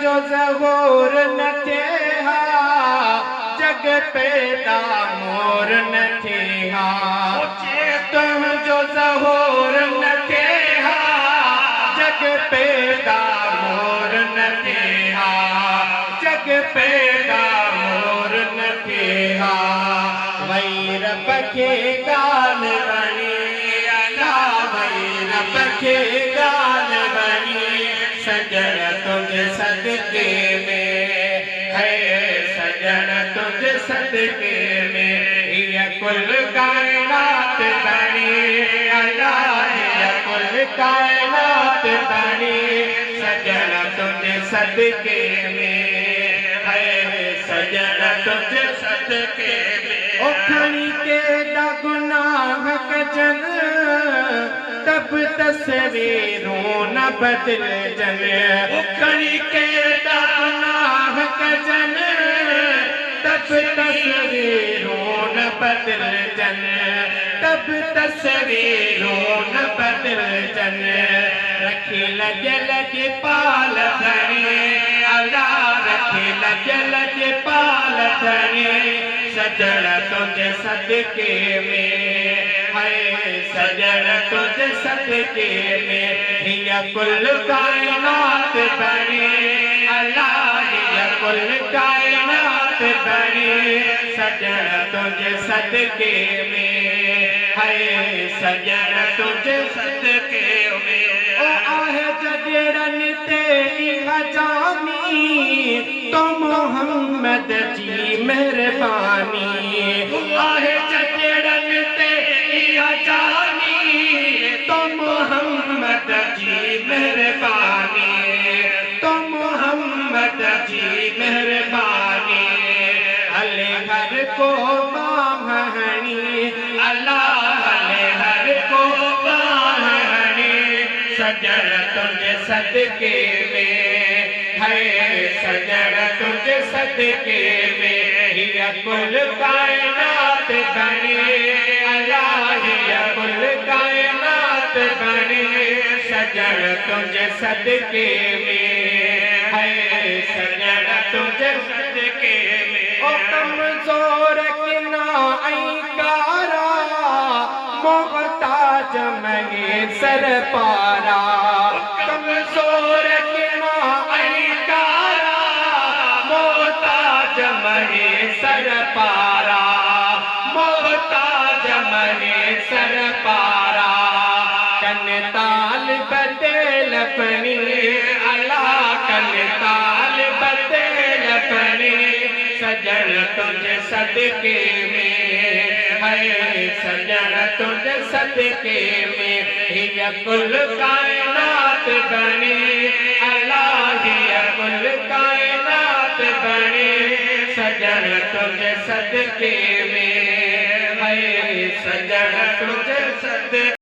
जो ज़हूर न थे हा जग पैदा मोर न थे हा तुम जो ज़हूर न थे हा जग पैदा मोर न थे हा जग पैदा मोर न थे हा वही रब के गाल बनी अल्लाह वही रब के गाल बनी सजन तुझ सदके में है सजन तुझ सदके में ये कुल कायनात बनी अल्लाह ये कुल कायनात बनी सजन तुझ सदके में है सजन तुझ सदके में ओ खड़ी के गुनाह कजन तब तस्वीरों न बदल जन खड़ी के गुनाह कजन तब तस्वीरों न बदल जन तब तस्वीरों न बदल जन रखी लज पाल धनी अल्लाह रखी लज पाल धनी सजन तुझ सदके में है सजन तुझ सदके में हिया कुल कायनात बनी अल्लाह हिया कुल कायनात बनी सजन तुझ सदके में है सजन तुझ सदके में ओ आहे जजरन ते जानी तो मोहम्मद जी मेहरबानी आहे जजरन ते जानी तो मोहम्मद जी मेहरबानी तो मोहम्मद जी मेहरबानी अले हर को बाहनी अल्लाह अले हर को बाहनी सजन तुझ सदके में है सजन तुझ सदके में हिया कुल कायनात बनी अल्लाह हिया कुल कायनात बनी सजन तुझ सदके में है सजन तुझ सदके में ओ कमजोर किना ऐकारा मोहताज मगे सर पारा कमजोर किना ऐकारा मोहताज मगे सर पारा मोहताज मगे सर पारा कन ताल बदल अपनी अल्लाह कन ताल बदल अपनी सजन तुझ सदके में है सजन तुझ सदके में हिया कुल कायनात बनी अल्लाह हिया कुल कायनात बनी सजन तुझ सदके में है सजन तुझ सदके